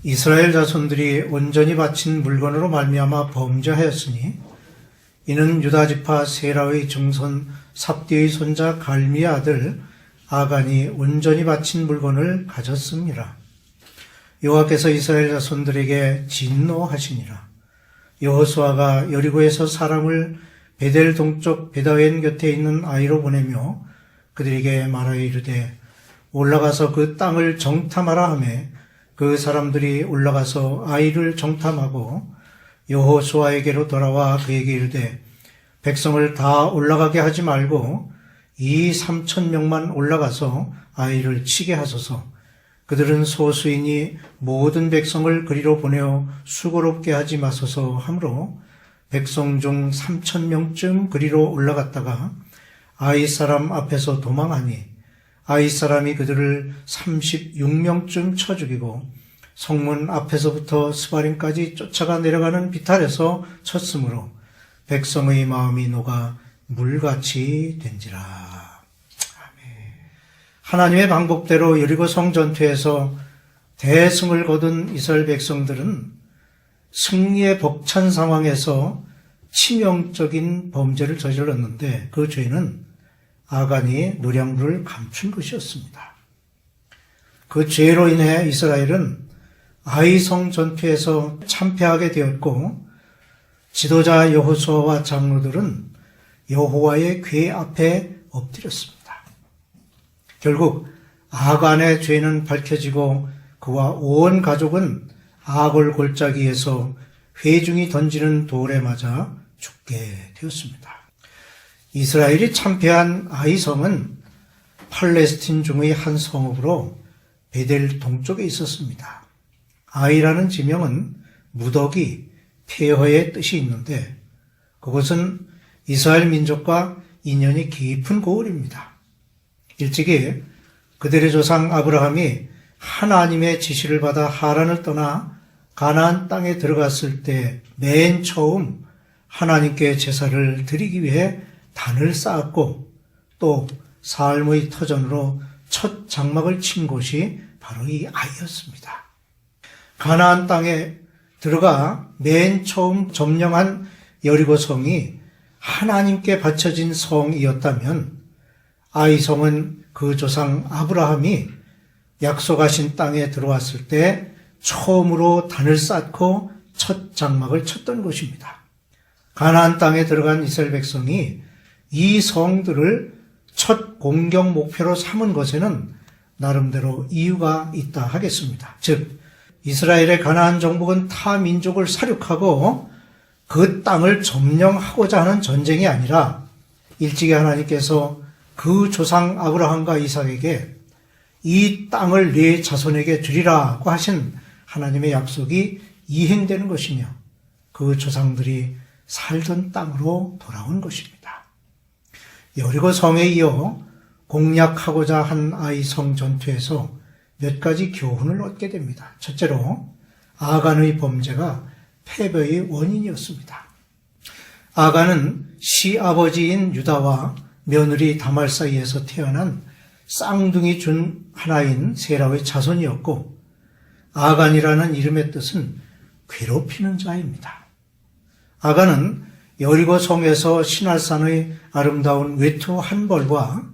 이스라엘 자손들이 온전히 바친 물건으로 말미암아 범죄하였으니 이는 유다 지파 세라의 증손 삽디의 손자 갈미의 아들 아간이 온전히 바친 물건을 가졌습니다. 여호와께서 이스라엘 자손들에게 진노하시니라. 여호수아가 여리고에서 사람을 베델 동쪽 베다웬 곁에 있는 아이로 보내며 그들에게 말하여 이르되 올라가서 그 땅을 정탐하라 하매 그 사람들이 올라가서 아이를 정탐하고 여호수아에게로 돌아와 그에게 이르되 백성을 다 올라가게 하지 말고 이 3,000명만 올라가서 아이를 치게 하소서. 그들은 소수이니 모든 백성을 그리로 보내어 수고롭게 하지 마소서 하므로 백성 중 3,000명쯤 그리로 올라갔다가 아이 사람 앞에서 도망하니 아이 사람이 그들을 36명쯤 쳐 죽이고 성문 앞에서부터 스바림까지 쫓아가 내려가는 비탈에서 쳤으므로 백성의 마음이 녹아 물같이 된지라. 아멘. 하나님의 방법대로 여리고 성 전투에서 대승을 거둔 이스라엘 백성들은 승리의 벅찬 상황에서 치명적인 범죄를 저질렀는데 그 죄는 아간이 노량물을 감춘 것이었습니다. 그 죄로 인해 이스라엘은 아이성 전투에서 참패하게 되었고 지도자 여호수아와 장로들은 여호와의 궤 앞에 엎드렸습니다. 결국 아간의 죄는 밝혀지고 그와 온 가족은 아골 골짜기에서 회중이 던지는 돌에 맞아 죽게 되었습니다. 이스라엘이 참패한 아이성은 팔레스틴 중의 한 성읍으로 베델 동쪽에 있었습니다. 아이라는 지명은 무더기, 폐허의 뜻이 있는데 그것은 이스라엘 민족과 인연이 깊은 고을입니다. 일찍이 그들의 조상 아브라함이 하나님의 지시를 받아 하란을 떠나 가나안 땅에 들어갔을 때 맨 처음 하나님께 제사를 드리기 위해 단을 쌓았고 또 삶의 터전으로 첫 장막을 친 곳이 바로 이 아이였습니다. 가나안 땅에 들어가 맨 처음 점령한 여리고 성이 하나님께 바쳐진 성이었다면 아이성은 그 조상 아브라함이 약속하신 땅에 들어왔을 때 처음으로 단을 쌓고 첫 장막을 쳤던 곳입니다. 가나안 땅에 들어간 이스라엘 백성이 이 성들을 첫 공격 목표로 삼은 것에는 나름대로 이유가 있다 하겠습니다. 즉 이스라엘의 가나안 정복은 타 민족을 사륙하고 그 땅을 점령하고자 하는 전쟁이 아니라 일찍이 하나님께서 그 조상 아브라함과 이삭에게 이 땅을 네 자손에게 주리라고 하신 하나님의 약속이 이행되는 것이며 그 조상들이 살던 땅으로 돌아온 것입니다. 여리고 성에 이어 공략하고자 한 아이성 전투에서 몇 가지 교훈을 얻게 됩니다. 첫째로 아간의 범죄가 패배의 원인이었습니다. 아간은 시아버지인 유다와 며느리 다말 사이에서 태어난 쌍둥이 중 하나인 세라의 자손이었고 아간이라는 이름의 뜻은 괴롭히는 자입니다. 아간은 여리고 성에서 신할산의 아름다운 외투 한 벌과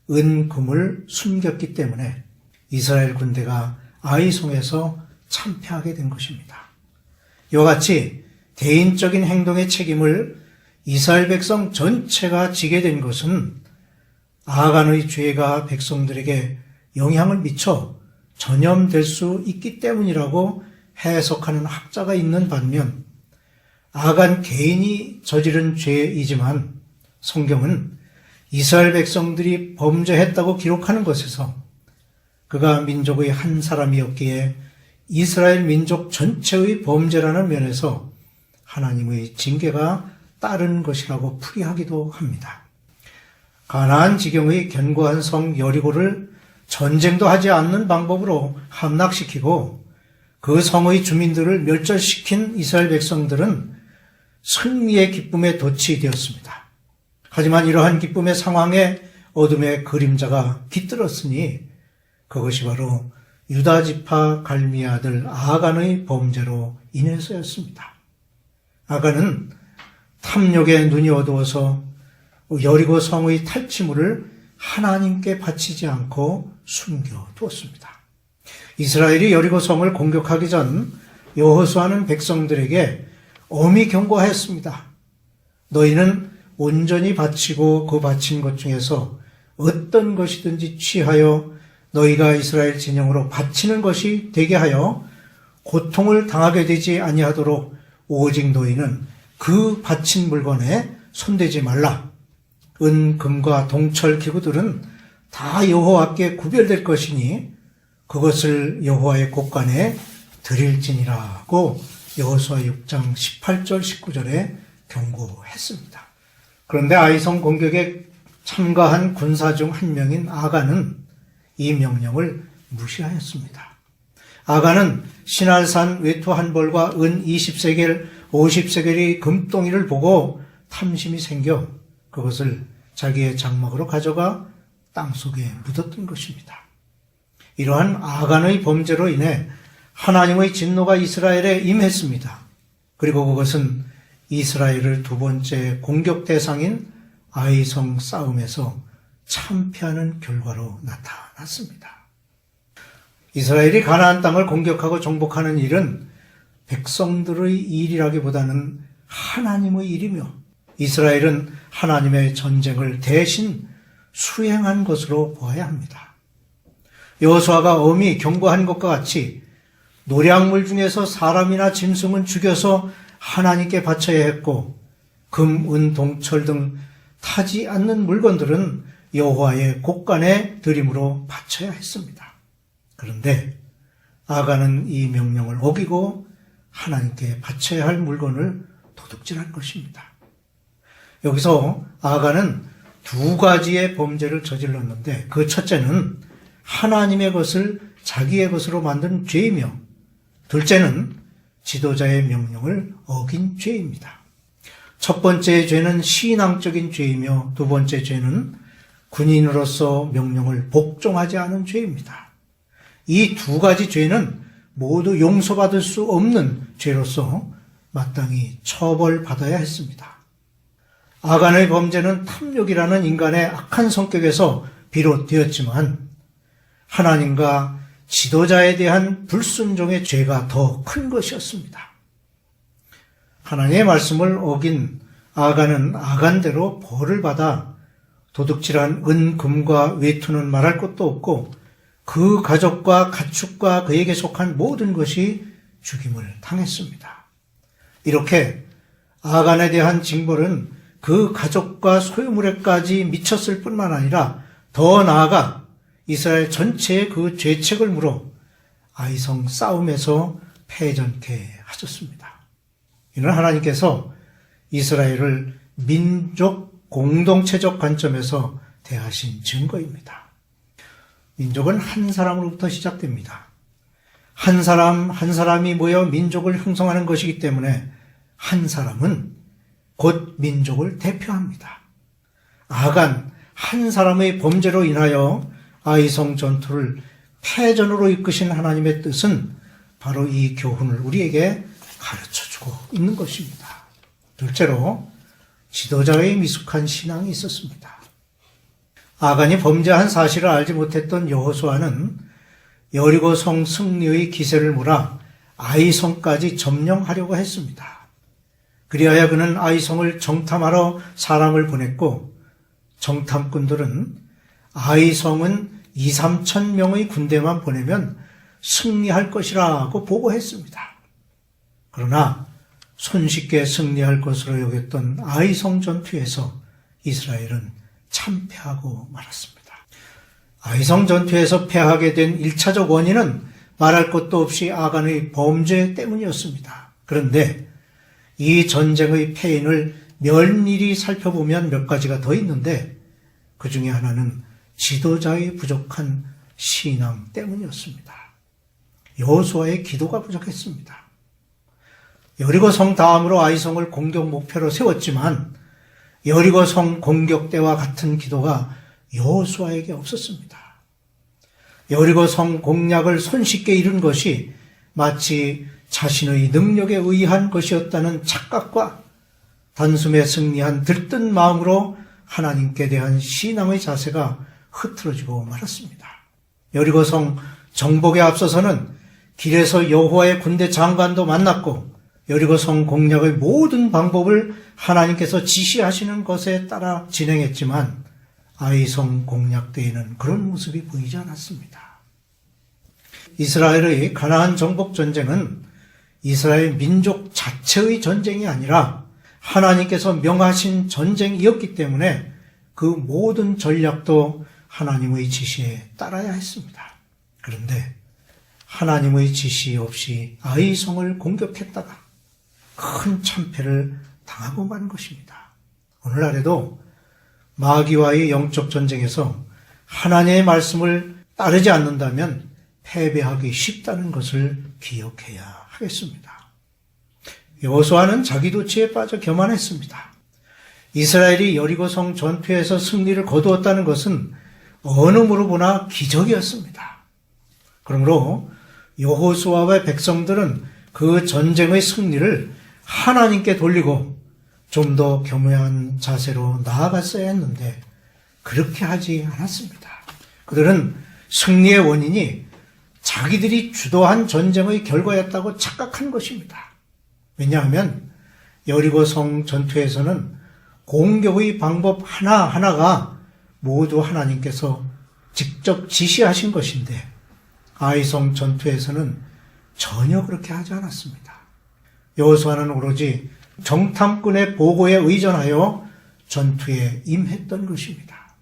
은금을 숨겼기 때문에 이스라엘 군대가 아이성에서 참패하게 된 것입니다. 이와 같이 대인적인 행동의 책임을 이스라엘 백성 전체가 지게 된 것은 아간의 죄가 백성들에게 영향을 미쳐 전염될 수 있기 때문이라고 해석하는 학자가 있는 반면 아간 개인이 저지른 죄이지만 성경은 이스라엘 백성들이 범죄했다고 기록하는 것에서 그가 민족의 한 사람이었기에 이스라엘 민족 전체의 범죄라는 면에서 하나님의 징계가 따른 것이라고 풀이하기도 합니다. 가나안 지경의 견고한 성 여리고를 전쟁도 하지 않는 방법으로 함락시키고 그 성의 주민들을 멸절시킨 이스라엘 백성들은 승리의 기쁨에 돛이 되었습니다. 하지만 이러한 기쁨의 상황에 어둠의 그림자가 깃들었으니 그것이 바로 유다 지파 갈미의 아들 아간의 범죄로 인해서였습니다. 아간은 탐욕에 눈이 어두워서 여리고 성의 탈취물을 하나님께 바치지 않고 숨겨두었습니다. 이스라엘이 여리고 성을 공격하기 전 여호수아는 백성들에게 엄히 경고하였습니다. 너희는 온전히 바치고 그 바친 것 중에서 어떤 것이든지 취하여 너희가 이스라엘 진영으로 바치는 것이 되게 하여 고통을 당하게 되지 아니하도록 오직 너희는 그 바친 물건에 손대지 말라. 은, 금과 동철 기구들은 다 여호와께 구별될 것이니 그것을 여호와의 곳간에 드릴지니라고 여호수아 6장 18절 19절에 경고했습니다. 그런데 아이성 공격에 참가한 군사 중 한 명인 아간은 이 명령을 무시하였습니다. 아간은 신할산 외투 한 벌과 은 20세겔, 50세겔의 금덩이를 보고 탐심이 생겨 그것을 자기의 장막으로 가져가 땅속에 묻었던 것입니다. 이러한 아간의 범죄로 인해 하나님의 진노가 이스라엘에 임했습니다. 그리고 그것은 이스라엘을 두 번째 공격 대상인 아이성 싸움에서 참패하는 결과로 나타났습니다. 이스라엘이 가나안 땅을 공격하고 정복하는 일은 백성들의 일이라기보다는 하나님의 일이며 이스라엘은 하나님의 전쟁을 대신 수행한 것으로 보아야 합니다. 여호수아가 엄히 경고한 것과 같이 노량물 중에서 사람이나 짐승은 죽여서 하나님께 바쳐야 했고 금, 은, 동철 등 타지 않는 물건들은 여호와의 곳간에 드림으로 바쳐야 했습니다. 그런데 아간은 이 명령을 어기고 하나님께 바쳐야 할 물건을 도둑질한 것입니다. 여기서 아간은 두 가지의 범죄를 저질렀는데 그 첫째는 하나님의 것을 자기의 것으로 만든 죄이며 둘째는 지도자의 명령을 어긴 죄입니다. 첫 번째 죄는 신앙적인 죄이며 두 번째 죄는 군인으로서 명령을 복종하지 않은 죄입니다. 이 두 가지 죄는 모두 용서받을 수 없는 죄로서 마땅히 처벌받아야 했습니다. 아간의 범죄는 탐욕이라는 인간의 악한 성격에서 비롯되었지만 하나님과 지도자에 대한 불순종의 죄가 더 큰 것이었습니다. 하나님의 말씀을 어긴 아간은 아간대로 벌을 받아 도둑질한 은, 금과 외투는 말할 것도 없고 그 가족과 가축과 그에게 속한 모든 것이 죽임을 당했습니다. 이렇게 아간에 대한 징벌은 그 가족과 소유물에까지 미쳤을 뿐만 아니라 더 나아가 이스라엘 전체의 그 죄책을 물어 아이성 싸움에서 패전케 하셨습니다. 이는 하나님께서 이스라엘을 민족 공동체적 관점에서 대하신 증거입니다. 민족은 한 사람으로부터 시작됩니다. 한 사람 한 사람이 모여 민족을 형성하는 것이기 때문에 한 사람은 곧 민족을 대표합니다. 아간 한 사람의 범죄로 인하여 아이성 전투를 패전으로 이끄신 하나님의 뜻은 바로 이 교훈을 우리에게 가르쳐주고 있는 것입니다. 둘째로 지도자의 미숙한 신앙이 있었습니다. 아간이 범죄한 사실을 알지 못했던 여호수아는 여리고 성 승리의 기세를 몰아 아이성까지 점령하려고 했습니다. 그리하여 그는 아이성을 정탐하러 사람을 보냈고 정탐꾼들은 아이성은 2, 3천 명의 군대만 보내면 승리할 것이라고 보고했습니다. 그러나 손쉽게 승리할 것으로 여겼던 아이성 전투에서 이스라엘은 참패하고 말았습니다. 아이성 전투에서 패하게 된 1차적 원인은 말할 것도 없이 아간의 범죄 때문이었습니다. 그런데 이 전쟁의 패인을 면밀히 살펴보면 몇 가지가 더 있는데 그 중에 하나는 지도자의 부족한 신앙 때문이었습니다. 여호수아의 기도가 부족했습니다. 여리고 성 다음으로 아이성을 공격 목표로 세웠지만 여리고 성 공격 때와 같은 기도가 여호수아에게 없었습니다. 여리고 성 공략을 손쉽게 이룬 것이 마치 자신의 능력에 의한 것이었다는 착각과 단숨에 승리한 들뜬 마음으로 하나님께 대한 신앙의 자세가 흐트러지고 말았습니다. 여리고 성 정복에 앞서서는 길에서 여호와의 군대 장관도 만났고 여리고 성 공략의 모든 방법을 하나님께서 지시하시는 것에 따라 진행했지만 아이성 공략 때에는 그런 모습이 보이지 않았습니다. 이스라엘의 가나안 정복 전쟁은 이스라엘 민족 자체의 전쟁이 아니라 하나님께서 명하신 전쟁이었기 때문에 그 모든 전략도 하나님의 지시에 따라야 했습니다. 그런데 하나님의 지시 없이 아이성을 공격했다가 큰 참패를 당하고 만 것입니다. 오늘날에도 마귀와의 영적 전쟁에서 하나님의 말씀을 따르지 않는다면 패배하기 쉽다는 것을 기억해야 하겠습니다. 여호수아는 자기도 지에 빠져 교만했습니다. 이스라엘이 여리고성 전투에서 승리를 거두었다는 것은 어느 무로 보나 기적이었습니다. 그러므로 여호수아와 백성들은 그 전쟁의 승리를 하나님께 돌리고 좀 더 겸허한 자세로 나아갔어야 했는데 그렇게 하지 않았습니다. 그들은 승리의 원인이 자기들이 주도한 전쟁의 결과였다고 착각한 것입니다. 왜냐하면 여리고성 전투에서는 공격의 방법 하나하나가 모두 하나님께서 직접 지시하신 것인데 아이성 전투에서는 전혀 그렇게 하지 않았습니다. 여호수아는 오로지 정탐꾼의 보고에 의존하여 전투에 임했던 것입니다.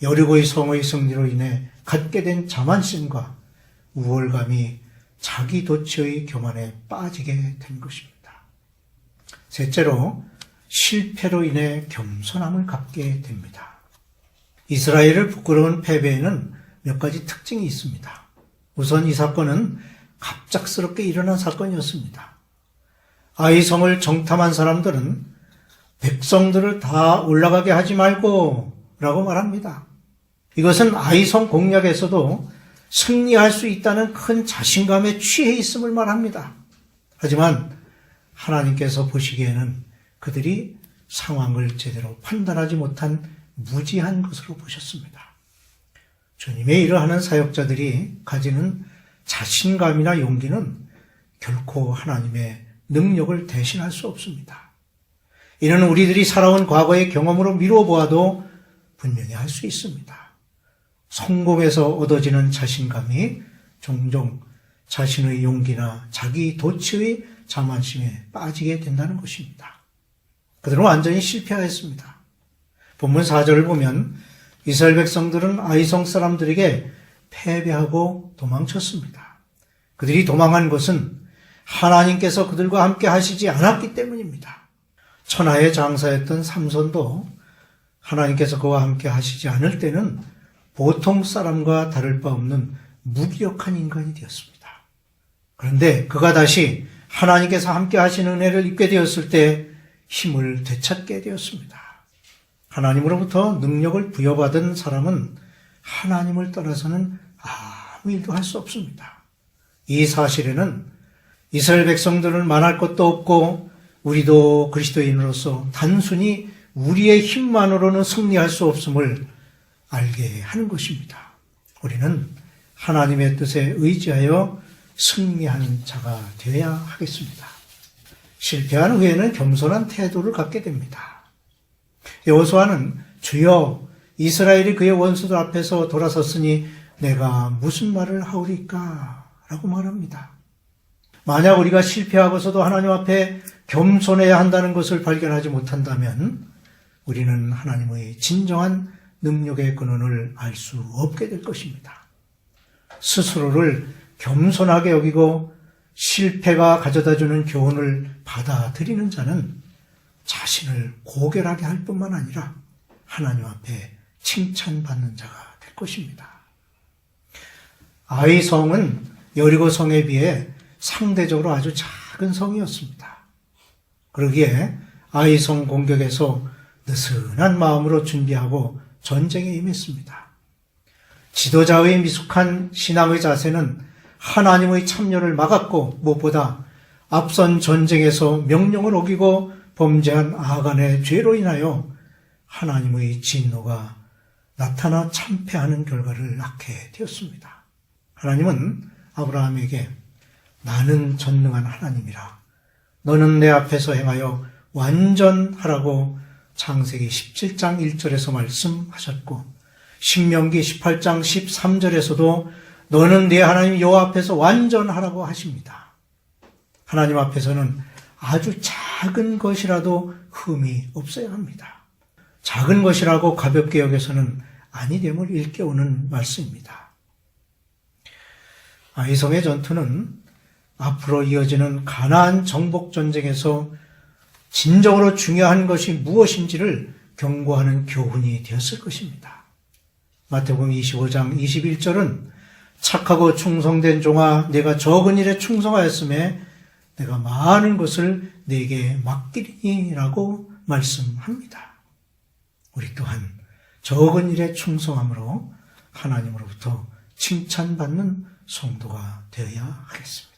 여리고의 성의 승리로 인해 갖게 된 자만심과 우월감이 자기 도취의 교만에 빠지게 된 것입니다. 셋째로 실패로 인해 겸손함을 갖게 됩니다. 이스라엘을 부끄러운 패배에는 몇 가지 특징이 있습니다. 우선 이 사건은 갑작스럽게 일어난 사건이었습니다. 아이성을 정탐한 사람들은 백성들을 다 올라가게 하지 말고 라고 말합니다. 이것은 아이성 공략에서도 승리할 수 있다는 큰 자신감에 취해 있음을 말합니다. 하지만 하나님께서 보시기에는 그들이 상황을 제대로 판단하지 못한 무지한 것으로 보셨습니다. 주님의 일을 하는 사역자들이 가지는 자신감이나 용기는 결코 하나님의 능력을 대신할 수 없습니다. 이는 우리들이 살아온 과거의 경험으로 미루어 보아도 분명히 알 수 있습니다. 성공에서 얻어지는 자신감이 종종 자신의 용기나 자기 도취의 자만심에 빠지게 된다는 것입니다. 그들은 완전히 실패하였습니다. 본문 4절을 보면 이스라엘 백성들은 아이성 사람들에게 패배하고 도망쳤습니다. 그들이 도망한 것은 하나님께서 그들과 함께 하시지 않았기 때문입니다. 천하의 장사였던 삼손도 하나님께서 그와 함께 하시지 않을 때는 보통 사람과 다를 바 없는 무기력한 인간이 되었습니다. 그런데 그가 다시 하나님께서 함께 하시는 은혜를 입게 되었을 때 힘을 되찾게 되었습니다. 하나님으로부터 능력을 부여받은 사람은 하나님을 떠나서는 아무 일도 할 수 없습니다. 이 사실에는 이스라엘 백성들은 말할 것도 없고 우리도 그리스도인으로서 단순히 우리의 힘만으로는 승리할 수 없음을 알게 하는 것입니다. 우리는 하나님의 뜻에 의지하여 승리하는 자가 되어야 하겠습니다. 실패한 후에는 겸손한 태도를 갖게 됩니다. 여호수아는 주여 이스라엘이 그의 원수들 앞에서 돌아섰으니 내가 무슨 말을 하오리까? 라고 말합니다. 만약 우리가 실패하고서도 하나님 앞에 겸손해야 한다는 것을 발견하지 못한다면 우리는 하나님의 진정한 능력의 근원을 알 수 없게 될 것입니다. 스스로를 겸손하게 여기고 실패가 가져다주는 교훈을 받아들이는 자는 자신을 고결하게 할 뿐만 아니라 하나님 앞에 칭찬받는 자가 될 것입니다. 아이성은 여리고 성에 비해 상대적으로 아주 작은 성이었습니다. 그러기에 아이성 공격에서 느슨한 마음으로 준비하고 전쟁에 임했습니다. 지도자의 미숙한 신앙의 자세는 하나님의 참여를 막았고 무엇보다 앞선 전쟁에서 명령을 어기고 범죄한 아간의 죄로 인하여 하나님의 진노가 나타나 참패하는 결과를 낳게 되었습니다. 하나님은 아브라함에게 나는 전능한 하나님이라 너는 내 앞에서 행하여 완전하라고 창세기 17장 1절에서 말씀하셨고 신명기 18장 13절에서도 너는 네 하나님 여호와 앞에서 완전하라고 하십니다. 하나님 앞에서는 아주 작은 것이라도 흠이 없어야 합니다. 작은 것이라고 가볍게 여겨서는 아니됨을 일깨우는 말씀입니다. 아이성의 전투는 앞으로 이어지는 가나안 정복 전쟁에서 진정으로 중요한 것이 무엇인지를 경고하는 교훈이 되었을 것입니다. 마태복음 25장 21절은 착하고 충성된 종아 내가 적은 일에 충성하였음에 내가 많은 것을 네게 맡기리니라고 말씀합니다. 우리 또한 적은 일에 충성함으로 하나님으로부터 칭찬받는 성도가 되어야 하겠습니다.